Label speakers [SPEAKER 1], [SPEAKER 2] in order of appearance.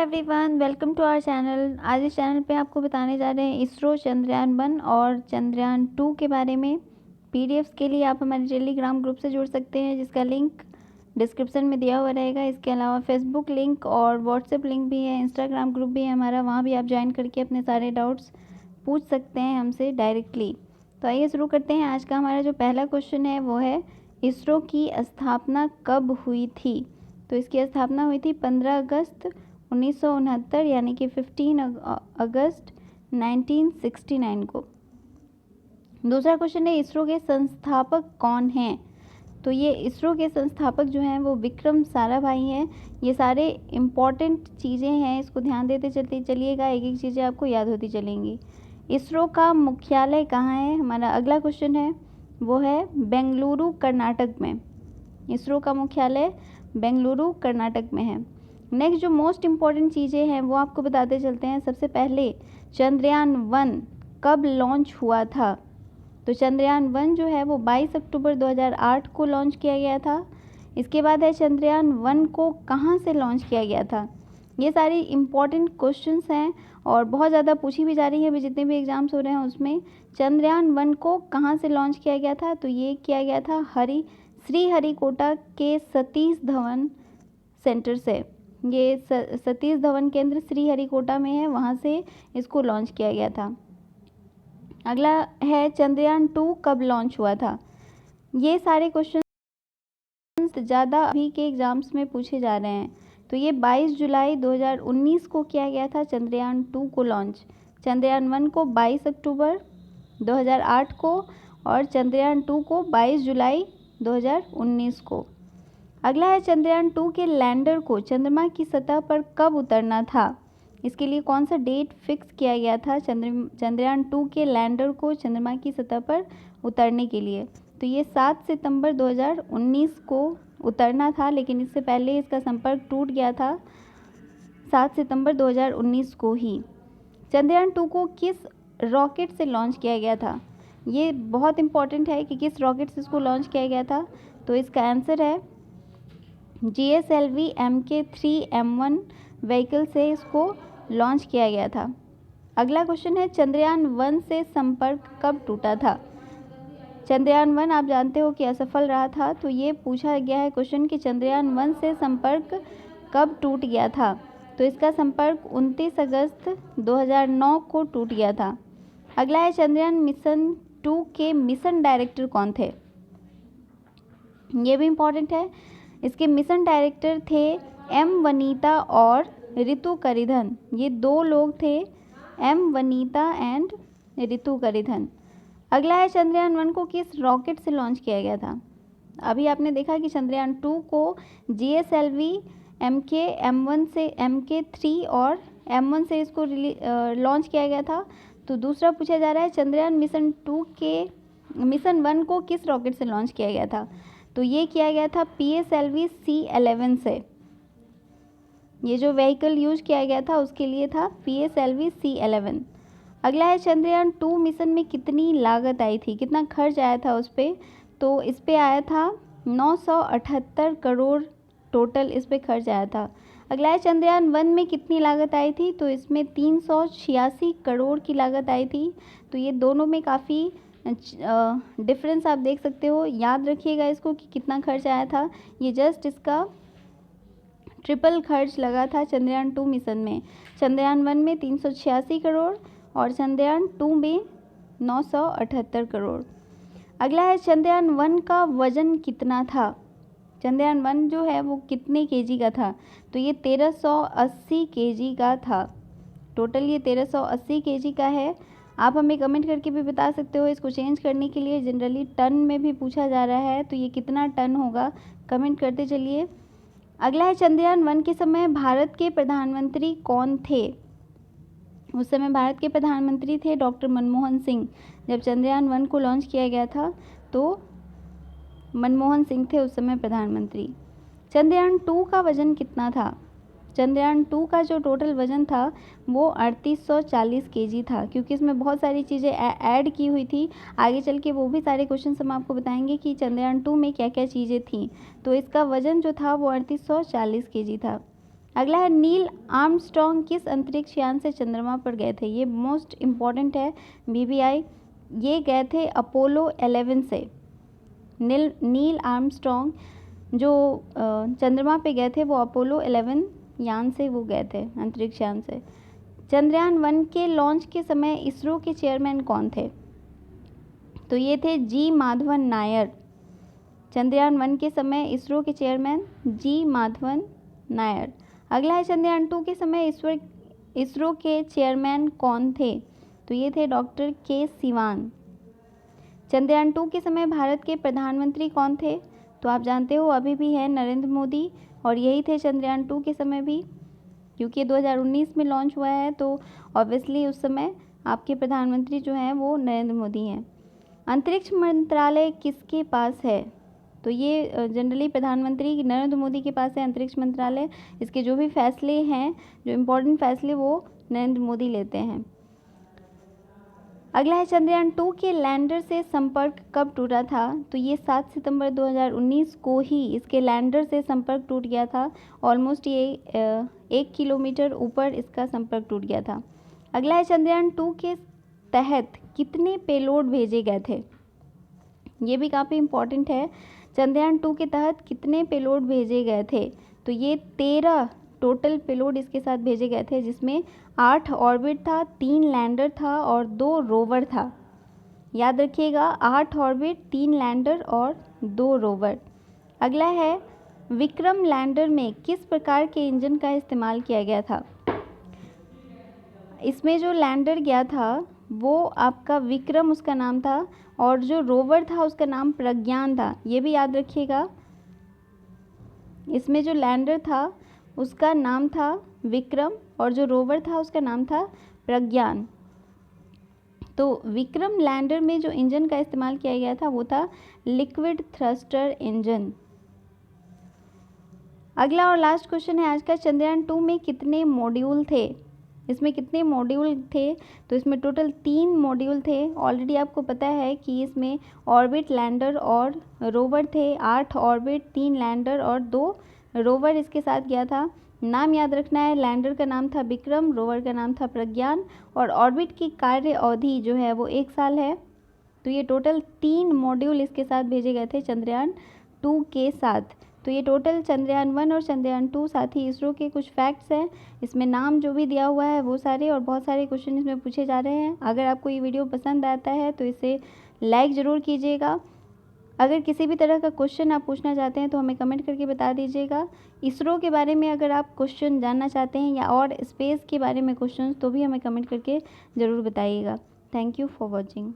[SPEAKER 1] Everyone, welcome to our channel. आज इस channel पे आपको बताने जा रहे हैं इसरो चंद्रयान 1 और चंद्रयान 2 के बारे में। पीडीएफ्स के लिए आप हमारे टेलीग्राम ग्रुप से जुड़ सकते हैं, जिसका लिंक डिस्क्रिप्शन में दिया हुआ रहेगा। इसके अलावा फेसबुक लिंक और व्हाट्सएप लिंक भी है, इंस्टाग्राम ग्रुप भी है हमारा, वहाँ भी आप ज्वाइन करके अपने सारे डाउट्स पूछ सकते हैं हमसे डायरेक्टली। तो आइए शुरू करते हैं। आज का हमारा जो पहला क्वेश्चन है वो है, इसरो की स्थापना कब हुई थी? तो इसकी स्थापना हुई थी 15 अगस्त 1969 यानी कि 15 अगस्त 1969 को। दूसरा क्वेश्चन है, इसरो के संस्थापक कौन हैं? तो ये इसरो के संस्थापक जो हैं वो विक्रम साराभाई हैं। ये सारे इम्पॉर्टेंट चीज़ें हैं, इसको ध्यान देते चलते चलिएगा, एक एक चीज़ें आपको याद होती चलेंगी। इसरो का मुख्यालय कहाँ है? हमारा अगला क्वेश्चन है वो है बेंगलुरु कर्नाटक में। इसरो का मुख्यालय बेंगलुरु कर्नाटक में है। नेक्स्ट जो मोस्ट इम्पॉर्टेंट चीज़ें हैं वो आपको बताते चलते हैं। सबसे पहले चंद्रयान 1 कब लॉन्च हुआ था? तो चंद्रयान 1 जो है वो 22 अक्टूबर 2008 को लॉन्च किया गया था। इसके बाद है चंद्रयान 1 को कहाँ से लॉन्च किया गया था? ये सारी इम्पॉर्टेंट क्वेश्चंस हैं और बहुत ज़्यादा पूछी भी जा रही है अभी जितने भी एग्ज़ाम्स हो रहे हैं उसमें। चंद्रयान 1 को कहाँ से लॉन्च किया गया था? तो ये किया गया था श्रीहरिकोटा के सतीश धवन सेंटर से। ये सतीश धवन केंद्र श्रीहरिकोटा में है, वहाँ से इसको लॉन्च किया गया था। अगला है चंद्रयान 2 कब लॉन्च हुआ था? ये सारे क्वेश्चन ज़्यादा अभी के एग्ज़ाम्स में पूछे जा रहे हैं। तो ये 22 जुलाई 2019 को किया गया था चंद्रयान 2 को लॉन्च। चंद्रयान 1 को 22 अक्टूबर 2008 को और चंद्रयान 2 को 22 जुलाई 2019 को। अगला है चंद्रयान 2 के लैंडर को चंद्रमा की सतह पर कब उतरना था? इसके लिए कौन सा डेट फिक्स किया गया था चंद्रयान 2 के लैंडर को चंद्रमा की सतह पर उतरने के लिए? तो ये 7 सितंबर 2019 को उतरना था, लेकिन इससे पहले इसका संपर्क टूट गया था 7 सितंबर 2019 को ही। चंद्रयान 2 को किस रॉकेट से लॉन्च किया गया था? ये बहुत इम्पॉर्टेंट है कि किस रॉकेट से इसको लॉन्च किया गया था। तो इसका आंसर है GSLV Mk3M1 व्हीकल से इसको लॉन्च किया गया था। अगला क्वेश्चन है, चंद्रयान 1 से संपर्क कब टूटा था? चंद्रयान 1 आप जानते हो कि असफल रहा था, तो ये पूछा गया है क्वेश्चन कि चंद्रयान 1 से संपर्क कब टूट गया था? तो इसका संपर्क 29 अगस्त 2009 को टूट गया था। अगला है, चंद्रयान मिशन 2 के मिशन डायरेक्टर कौन थे? ये भी इम्पॉर्टेंट है। इसके मिशन डायरेक्टर थे M वनीता और ऋतु करिधन। ये दो लोग थे, M वनीता एंड ऋतु करिधन। अगला है, चंद्रयान 1 को किस रॉकेट से लॉन्च किया गया था? अभी आपने देखा कि चंद्रयान 2 को GSLV Mk-M1 से Mk3 और M1 से इसको लॉन्च किया गया था। तो दूसरा पूछा जा रहा है, चंद्रयान मिशन 1 को किस रॉकेट से लॉन्च किया गया था? तो ये किया गया था PSLV C11 से। ये जो व्हीकल यूज किया गया था उसके लिए था PSLV C11। अगला है, चंद्रयान 2 मिशन में कितनी लागत आई थी, कितना खर्च आया था उस पर? तो इस पर आया था 978 करोड़ टोटल इस पर खर्च आया था। अगला है, चंद्रयान 1 में कितनी लागत आई थी? तो इसमें 386 करोड़ की लागत आई थी। तो ये दोनों में काफ़ी डिफरेंस आप देख सकते हो। याद रखिएगा इसको कि कितना खर्च आया था। ये जस्ट इसका ट्रिपल खर्च लगा था चंद्रयान 2 मिशन में। चंद्रयान 1 में 386 करोड़ और चंद्रयान 2 में 978 करोड़। अगला है, चंद्रयान 1 का वजन कितना था? चंद्रयान 1 जो है वो कितने केजी का था? तो ये 1380 केजी का था। टोटल ये 1380 केजी का है। आप हमें कमेंट करके भी बता सकते हो इसको चेंज करने के लिए। जनरली टन में भी पूछा जा रहा है, तो ये कितना टन होगा कमेंट करते चलिए। अगला है, चंद्रयान 1 के समय भारत के प्रधानमंत्री कौन थे? उस समय भारत के प्रधानमंत्री थे डॉक्टर मनमोहन सिंह। जब चंद्रयान 1 को लॉन्च किया गया था तो मनमोहन सिंह थे उस समय प्रधानमंत्री। चंद्रयान 2 का वजन कितना था? चंद्रयान 2 का जो टोटल वजन था वो 3840 केजी था, क्योंकि इसमें बहुत सारी चीज़ें ऐड की हुई थी। आगे चल के वो भी सारे क्वेश्चन हम आपको बताएंगे कि चंद्रयान 2 में क्या क्या चीज़ें थी। तो इसका वजन जो था वो 3840 केजी था। अगला है नील आर्मस्ट्रॉन्ग किस अंतरिक्ष यान से चंद्रमा पर गए थे। ये मोस्ट इम्पॉर्टेंट है BBI। ये गए थे अपोलो 11 से। नील आर्मस्ट्रॉन्ग जो चंद्रमा पे गए थे वो अपोलो 11 यान से वो गए थे, अंतरिक्ष यान से। चंद्रयान 1 के लॉन्च के समय इसरो के चेयरमैन कौन थे। तो ये थे जी माधवन नायर। चंद्रयान 1 के समय इसरो के चेयरमैन जी माधवन नायर। अगला है चंद्रयान 2 के समय इसरो के चेयरमैन कौन थे। तो ये थे डॉक्टर के सिवान। चंद्रयान 2 के समय भारत के प्रधानमंत्री कौन थे। तो आप जानते हो अभी भी है नरेंद्र मोदी, और यही थे चंद्रयान 2 के समय भी, क्योंकि 2019 में लॉन्च हुआ है तो ऑब्वियसली उस समय आपके प्रधानमंत्री जो हैं वो नरेंद्र मोदी हैं। अंतरिक्ष मंत्रालय किसके पास है। तो ये जनरली प्रधानमंत्री नरेंद्र मोदी के पास है अंतरिक्ष मंत्रालय। इसके जो भी फैसले हैं, जो इम्पोर्टेंट फैसले, वो नरेंद्र मोदी लेते हैं। अगला है चंद्रयान 2 के लैंडर से संपर्क कब टूटा था। तो ये 7 सितंबर 2019 को ही इसके लैंडर से संपर्क टूट गया था। ऑलमोस्ट ये 1 किलोमीटर ऊपर इसका संपर्क टूट गया था। अगला है चंद्रयान 2 के तहत कितने पेलोड भेजे गए थे। ये भी काफ़ी इम्पोर्टेंट है। चंद्रयान 2 के तहत कितने पेलोड भेजे गए थे। तो ये 13 टोटल पेलोड इसके साथ भेजे गए थे, जिसमें 8 ऑर्बिट था, 3 लैंडर था और 2 रोवर था। याद रखिएगा, 8 ऑर्बिट, 3 लैंडर और 2 रोवर। अगला है विक्रम लैंडर में किस प्रकार के इंजन का इस्तेमाल किया गया था। इसमें जो लैंडर गया था वो आपका विक्रम उसका नाम था, और जो रोवर था उसका नाम प्रज्ञान था। ये भी याद रखिएगा, इसमें जो लैंडर था उसका नाम था विक्रम और जो रोवर था उसका नाम था प्रज्ञान। तो विक्रम लैंडर में जो इंजन का इस्तेमाल किया गया था वो था लिक्विड थ्रस्टर इंजन। अगला और लास्ट क्वेश्चन है आज का, चंद्रयान 2 में कितने मॉड्यूल थे। इसमें कितने मॉड्यूल थे। तो इसमें टोटल 3 मॉड्यूल थे। ऑलरेडी आपको पता है कि इसमें ऑर्बिट, लैंडर और रोवर थे। 8 ऑर्बिट, 3 लैंडर और 2 रोवर इसके साथ गया था। नाम याद रखना है, लैंडर का नाम था विक्रम, रोवर का नाम था प्रज्ञान, और ऑर्बिट की कार्य अवधि जो है वो 1 साल है। तो ये टोटल 3 मॉड्यूल इसके साथ भेजे गए थे चंद्रयान 2 के साथ। तो ये टोटल चंद्रयान 1 और चंद्रयान 2, साथ ही इसरो के कुछ फैक्ट्स हैं। इसमें नाम जो भी दिया हुआ है वो सारे, और बहुत सारे क्वेश्चन इसमें पूछे जा रहे हैं। अगर आपको ये वीडियो पसंद आता है तो इसे लाइक ज़रूर कीजिएगा। अगर किसी भी तरह का क्वेश्चन आप पूछना चाहते हैं तो हमें कमेंट करके बता दीजिएगा। इसरो के बारे में अगर आप क्वेश्चन जानना चाहते हैं या और स्पेस के बारे में क्वेश्चन, तो भी हमें कमेंट करके ज़रूर बताइएगा। Thank you for watching.